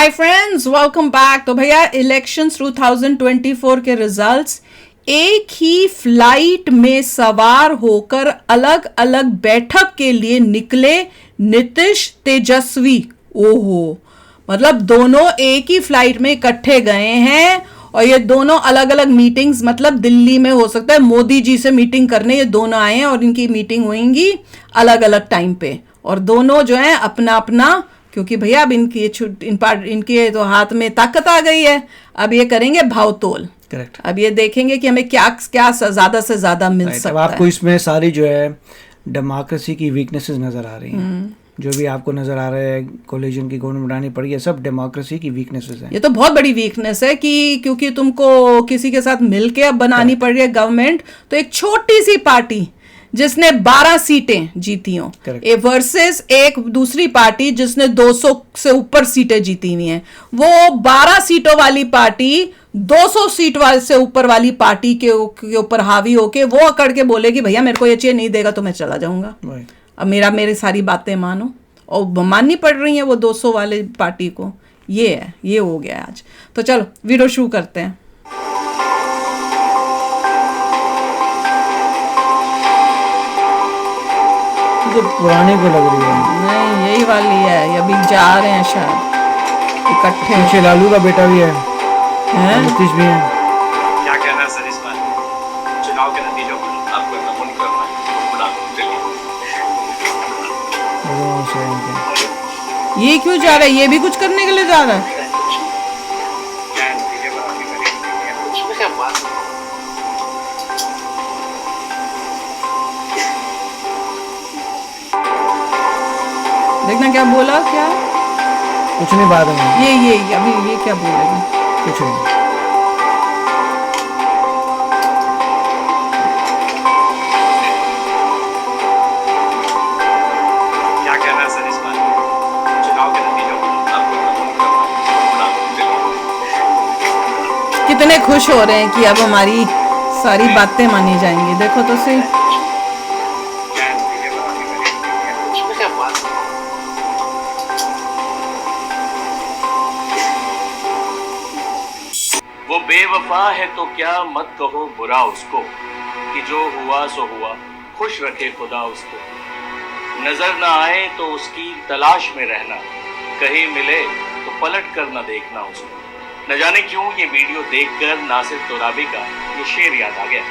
Hi friends, welcome back. तो भैया elections 2024 के रिजल्ट्स, एक ही फ्लाइट में सवार होकर अलग अलग बैठक के लिए निकले नीतीश तेजस्वी। ओहो, मतलब दोनों एक ही फ्लाइट में इकट्ठे गए हैं और ये दोनों अलग अलग मीटिंग्स, मतलब दिल्ली में हो सकता है मोदी जी से मीटिंग करने ये दोनों आए हैं और इनकी मीटिंग होंगी अलग अलग टाइम पे। और दोनों जो है अपना अपना, क्योंकि भैया अब इनके तो हाथ में ताकत आ गई है, अब ये करेंगे भावतोल। करेक्ट। अब ये देखेंगे कि हमें क्या क्या ज्यादा से ज्यादा मिल सकता अब आपको इसमें सारी जो है डेमोक्रेसी की वीकनेसेस नजर आ रही हैं। जो भी आपको नजर आ रहा है, कोलिजन की गवर्नमेंट बनानी पड़ी है, सब डेमोक्रेसी की वीकनेसेस हैं। ये तो बहुत बड़ी वीकनेस है कि क्योंकि तुमको किसी के साथ मिलके अब बनानी पड़ रही है गवर्नमेंट, तो एक छोटी सी पार्टी जिसने 12 सीटें जीती हो वर्सेस एक दूसरी पार्टी जिसने 200 से ऊपर सीटें जीती हुई हैं, वो 12 सीटों वाली पार्टी 200 सीट वाले से ऊपर वाली पार्टी के ऊपर हावी होके वो अकड़ के बोलेगी भैया मेरे को ये चीज नहीं देगा तो मैं चला जाऊंगा। अब मेरी सारी बातें मानो, और माननी पड़ रही है वो 200 वाले पार्टी को। ये है, ये हो गया आज। तो चलो वीडियो शुरू करते हैं। तो पुराने को लग रही है। नहीं, यही वाली है, ये अभी जा रहे हैं शायद इकट्ठे। पीछे लालू का बेटा भी है, नीतीश भी है। क्या कहना है सर इस बार चुनाव के नतीजों पर? आपको नमून करना है। ये क्यों जा रहा है? ये भी कुछ करने के लिए जा रहा है? देखना क्या बोला, क्या कुछ नहीं, बात है ये अभी ये क्या बोलेगा, कुछ नहीं। क्या कहना है सर इस बार चुनाव के नतीजों पर? आपको नमून करना। कितने खुश हो रहे हैं कि अब हमारी सारी बातें मानी जाएंगी। देखो तो सही। वो बेवफा है तो क्या मत कहो बुरा उसको, कि जो हुआ सो हुआ, खुश रखे खुदा उसको। नजर ना आए तो उसकी तलाश में रहना, कहीं मिले तो पलट कर न देखना उसको। न जाने क्यों ये वीडियो देखकर नासिर तुराबी का ये शेर याद आ गया।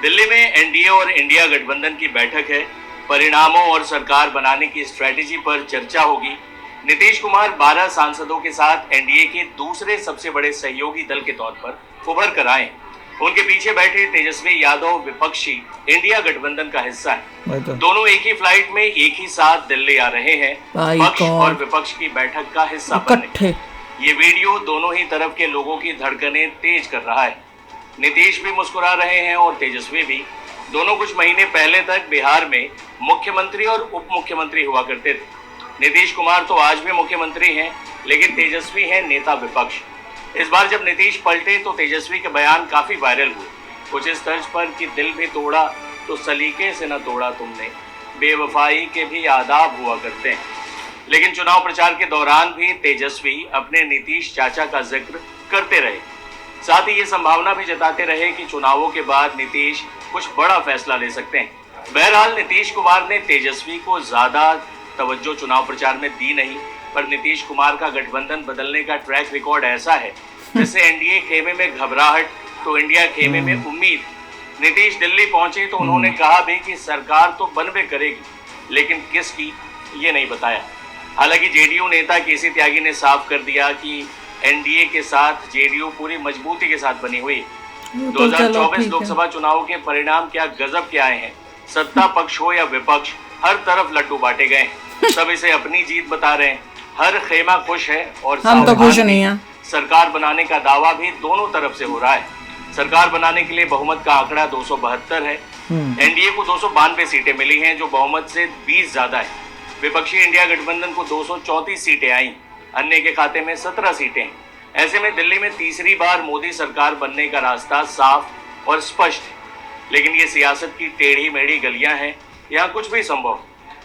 दिल्ली में एनडीए और इंडिया गठबंधन की बैठक है। परिणामों और सरकार बनाने की स्ट्रेटेजी पर चर्चा होगी। नीतीश कुमार 12 सांसदों के साथ एनडीए के दूसरे सबसे बड़े सहयोगी दल के तौर पर उभर कर आए। उनके पीछे बैठे तेजस्वी यादव विपक्षी इंडिया गठबंधन का हिस्सा है। दोनों एक ही फ्लाइट में एक ही साथ दिल्ली आ रहे हैं, पक्ष और विपक्ष की बैठक का हिस्सा बनने। ये वीडियो दोनों ही तरफ के लोगों की धड़कनें तेज कर रहा है। नीतीश भी मुस्कुरा रहे हैं और तेजस्वी भी। दोनों कुछ महीने पहले तक बिहार में मुख्यमंत्री और उप मुख्यमंत्री हुआ करते थे। नीतीश कुमार तो आज भी मुख्यमंत्री हैं, लेकिन तेजस्वी हैं नेता विपक्ष। इस बार जब नीतीश पलटे तो तेजस्वी के बयान काफी वायरल हुए, कुछ इस तर्ज पर कि दिल भी तोड़ा तो सलीके से न तोड़ा तुमने, बेवफाई के भी आदाब हुआ करते हैं। लेकिन चुनाव प्रचार के दौरान भी तेजस्वी अपने नीतीश चाचा का जिक्र करते रहे। साथ ही ये संभावना भी जताते रहे कि चुनावों के बाद नीतीश कुछ बड़ा फैसला ले सकते हैं। बहरहाल नीतीश कुमार ने तेजस्वी को ज्यादा तवज्जो चुनाव प्रचार में दी नहीं, पर नीतीश कुमार का गठबंधन बदलने का ट्रैक रिकॉर्ड ऐसा है जैसे एनडीए खेमे में घबराहट तो इंडिया खेमे में उम्मीद। नीतीश दिल्ली पहुंचे तो उन्होंने कहा भी कि सरकार तो बनबे करेगी, लेकिन किसकी ये नहीं बताया। हालांकि जेडीयू नेता केसी त्यागी ने साफ कर दिया कि एनडीए के साथ जेडीयू पूरी मजबूती के साथ बनी हुई। 2024 लोकसभा चुनाव के परिणाम क्या गजब के आए हैं। सत्ता पक्ष हो या विपक्ष, हर तरफ लड्डू बांटे गए। सब इसे अपनी जीत बता रहे हैं। हर खेमा खुश है और हम तो खुश नहीं हैं। सरकार बनाने का दावा भी दोनों तरफ से हो रहा है। सरकार बनाने के लिए बहुमत का आंकड़ा 272 है। एनडीए को 292 सीटें मिली हैं, जो बहुमत से 20 ज्यादा है। विपक्षी इंडिया गठबंधन को 234 सीटें आई, अन्य के खाते में 17 सीटें। ऐसे में दिल्ली में तीसरी बार मोदी सरकार बनने का रास्ता साफ और स्पष्ट है। लेकिन ये सियासत की टेढ़ी मेढ़ी गलियां हैं, यहाँ कुछ भी संभव।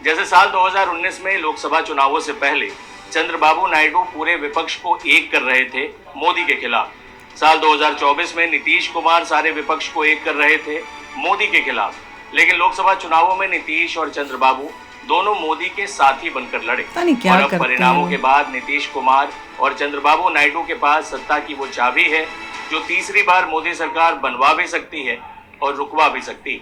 जैसे साल 2019 में लोकसभा चुनावों से पहले चंद्रबाबू नायडू पूरे विपक्ष को एक कर रहे थे मोदी के खिलाफ। साल 2024 में नीतीश कुमार सारे विपक्ष को एक कर रहे थे मोदी के खिलाफ, लेकिन लोकसभा चुनावों में नीतीश और चंद्रबाबू दोनों मोदी के साथी बनकर लड़े। और अब परिणामों के बाद नीतीश कुमार और चंद्रबाबू नायडू के पास सत्ता की वो चाबी है जो तीसरी बार मोदी सरकार बनवा भी सकती है और रुकवा भी सकती है।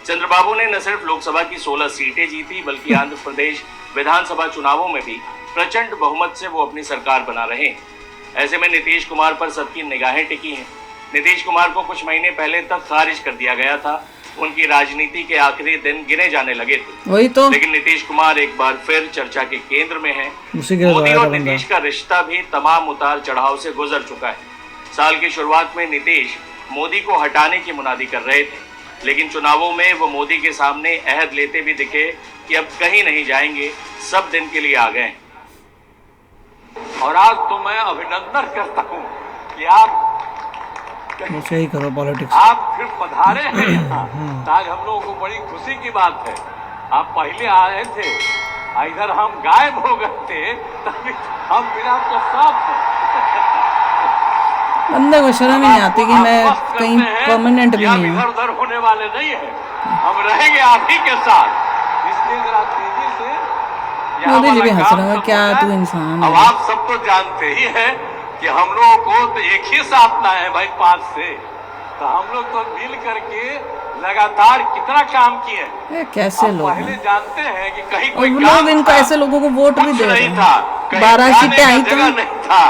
चंद्रबाबू ने न सिर्फ लोकसभा की 16 सीटें जीती, बल्कि आंध्र प्रदेश विधानसभा चुनावों में भी प्रचंड बहुमत से वो अपनी सरकार बना रहे हैं। ऐसे में नीतीश कुमार पर सबकी निगाहें टिकी हैं। नीतीश कुमार को कुछ महीने पहले तक खारिज कर दिया गया था, उनकी राजनीति के आखिरी दिन गिने जाने लगे थे। वही तो। लेकिन नीतीश कुमार एक बार फिर चर्चा के केंद्र में हैं। मोदी और नीतीश का रिश्ता भी तमाम उतार चढ़ाव से गुजर चुका है। साल की शुरुआत में नीतीश मोदी को हटाने की मुनादी कर रहे थे, लेकिन चुनावों में वो मोदी के सामने अहद लेते भी दिखे कि अब कहीं नहीं जाएंगे, सब दिन के लिए आ गए। और आज तो मैं अभिनंदन करता हूँ कि आप ही करो पॉलिटिक्स। आप फिर पधारे हैं यहाँ, आज हम लोगों को बड़ी खुशी की बात है। आप पहले आए थे, इधर हम गायब हो गए थे, तभी हम फिर आपका साथ हैं। बंदे को शर्म ही नहीं आती कि मैं कहीं परमानेंट भी नहीं हूँ। इधर उधर होने वाले नहीं है, हम रहेंगे आप ही के साथ। इसलिए जरा तेजी से मोदी जी भी हंस रहे हैं, क्या तू इंसान है। अब आप सब तो जानते ही हैं कि हम लोगों को तो एक ही साथ ना है भाई 5 से, तो हम लोग तो मिल करके लगातार कितना काम किए। कैसे लोग पहले जानते हैं कि कहीं कोई लोग इनको ऐसे लोगों को वोट भी दे रहे हैं। 12 सीटें आई तो नहीं था,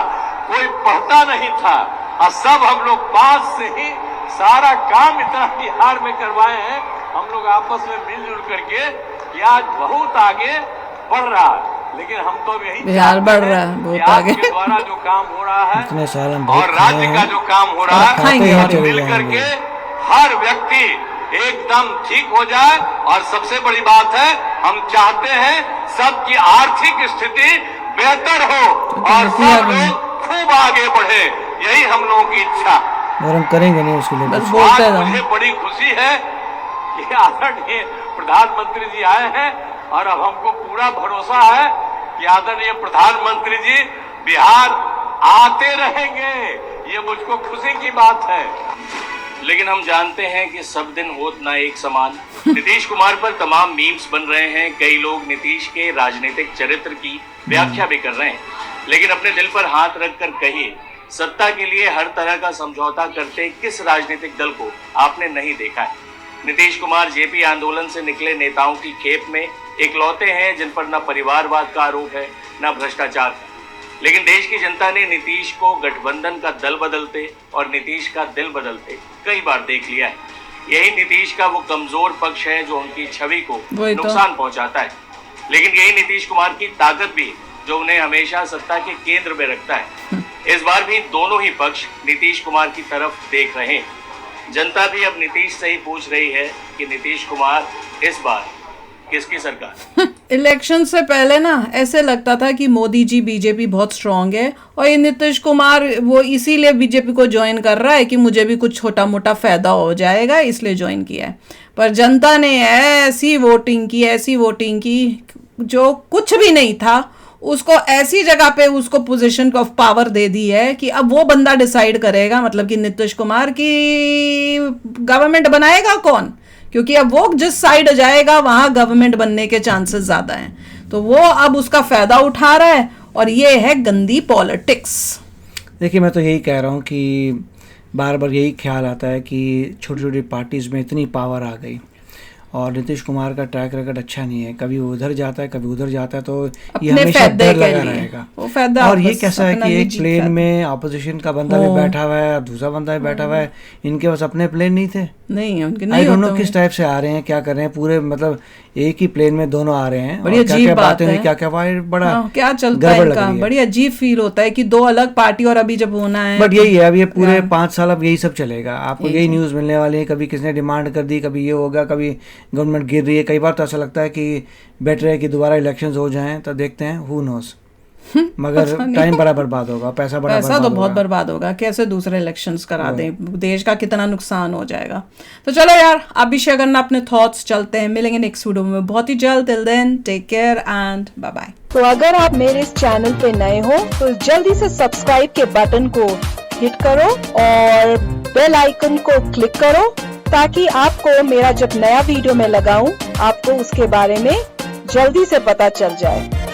कोई पढ़ता नहीं था, और सब हम लोग 5 से ही सारा काम इतना बिहार में करवाए हैं। हम लोग आपस में मिलजुल करके कि आज बहुत आगे बढ़ रहा है। लेकिन हम तो यही बिहार बढ़ रहा है बहुत आगे। आपके द्वारा जो काम हो रहा है इतने साल हम और राज्य का जो काम हो रहा है, और मिल करके हर व्यक्ति एकदम ठीक हो जाए। और सबसे बड़ी बात है, हम चाहते हैं सबकी आर्थिक स्थिति बेहतर हो और सब लोग खूब आगे बढ़े, यही हम लोगों की इच्छा। और हम करेंगे नहीं उसके लिए। आज मुझे बड़ी खुशी है कि आदरणीय प्रधानमंत्री जी आए हैं, और अब हमको पूरा भरोसा है कि आदरणीय प्रधानमंत्री जी बिहार आते रहेंगे। ये मुझको खुशी की बात है। लेकिन हम जानते हैं कि सब दिन होत ना एक समान। नीतीश कुमार पर तमाम मीम्स बन रहे हैं। कई लोग नीतीश के राजनीतिक चरित्र की व्याख्या भी कर रहे हैं। लेकिन अपने दिल पर हाथ रखकर कहिए, सत्ता के लिए हर तरह का समझौता करते किस राजनीतिक दल को आपने नहीं देखा है? नीतीश कुमार जेपी आंदोलन से निकले नेताओं की खेप में इकलौते हैं जिन पर न परिवारवाद का आरोप है, न भ्रष्टाचार का। लेकिन देश की जनता ने नीतीश को गठबंधन का दल बदलते और नीतीश का दिल बदलते कई बार देख लिया है। यही नीतीश का वो कमजोर पक्ष है जो उनकी छवि को नुकसान पहुंचाता है। लेकिन यही नीतीश कुमार की ताकत भी जो उन्हें हमेशा सत्ता के केंद्र में रखता है। इस बार भी दोनों ही पक्ष नीतीश कुमार की तरफ देख रहे हैं। जनता भी अब नीतीश से ही पूछ रही है कि नीतीश कुमार इस बार किसकी सरकार? इलेक्शन से पहले ना ऐसे लगता था कि मोदी जी बीजेपी बहुत स्ट्रांग है और ये नीतीश कुमार वो इसीलिए बीजेपी को ज्वाइन कर रहा है कि मुझे भी कुछ छोटा मोटा फायदा हो जाएगा, इसलिए ज्वाइन किया है। पर जनता ने ऐसी वोटिंग की जो कुछ भी नहीं था उसको ऐसी जगह पे उसको पोजीशन ऑफ पावर दे दी है कि अब वो बंदा डिसाइड करेगा, मतलब कि नीतीश कुमार की गवर्नमेंट बनाएगा कौन, क्योंकि अब वो जिस साइड जाएगा वहां गवर्नमेंट बनने के चांसेस ज्यादा हैं। तो वो अब उसका फायदा उठा रहा है और ये है गंदी पॉलिटिक्स। देखिए, मैं तो यही कह रहा हूँ कि बार बार यही ख्याल आता है कि छोटी छोटी पार्टीज़ में इतनी पावर आ गई और नीतीश कुमार का ट्रैक रिकॉर्ड अच्छा नहीं है। कभी वो उधर जाता है, कभी उधर जाता है, तो ये हमेशा डर लगा रहेगा। और ये कैसा है कि एक प्लेन में ऑपोजिशन का बंदा भी बैठा हुआ है, दूसरा बंदा भी बैठा हुआ है। इनके पास अपने प्लेन नहीं थे, नहीं उनके नहीं। दोनों किस टाइप से आ रहे हैं, क्या कर रहे हैं, पूरे मतलब एक ही प्लेन में दोनों आ रहे हैं। बड़ी अजीब बात है, क्या क्या बड़ा क्या चलता है इनका, बड़ी अजीब फील होता है कि दो अलग पार्टी और अभी जब होना है। बट यही है, अब ये पूरे 5 साल अब यही सब चलेगा। आपको यही न्यूज़ मिलने वाली है। कभी किसने डिमांड कर दी, कभी ये होगा, कभी गवर्नमेंट गिर रही है। कई बार तो ऐसा लगता है कि बेटर है कि दोबारा इलेक्शंस हो जाएं, तो देखते हैं, हु नोस। मगर टाइम बड़ा बर्बाद होगा, पैसा तो बहुत बर्बाद होगा। कैसे दूसरे इलेक्शंस करा दें, देश का कितना नुकसान हो जाएगा। तो चलो यार, आप भी शेयर करना अपने थॉट्स। चलते हैं, मिलेंगे नेक्स्ट वीडियो में बहुत ही जल्द। Till then take care and bye bye. तो अगर आप मेरे इस चैनल पे नए हो तो जल्दी से सब्सक्राइब के बटन को हिट करो और बेल आइकन को क्लिक करो ताकि आपको मेरा जब नया वीडियो मैं लगाऊं आपको उसके बारे में जल्दी से पता चल जाए।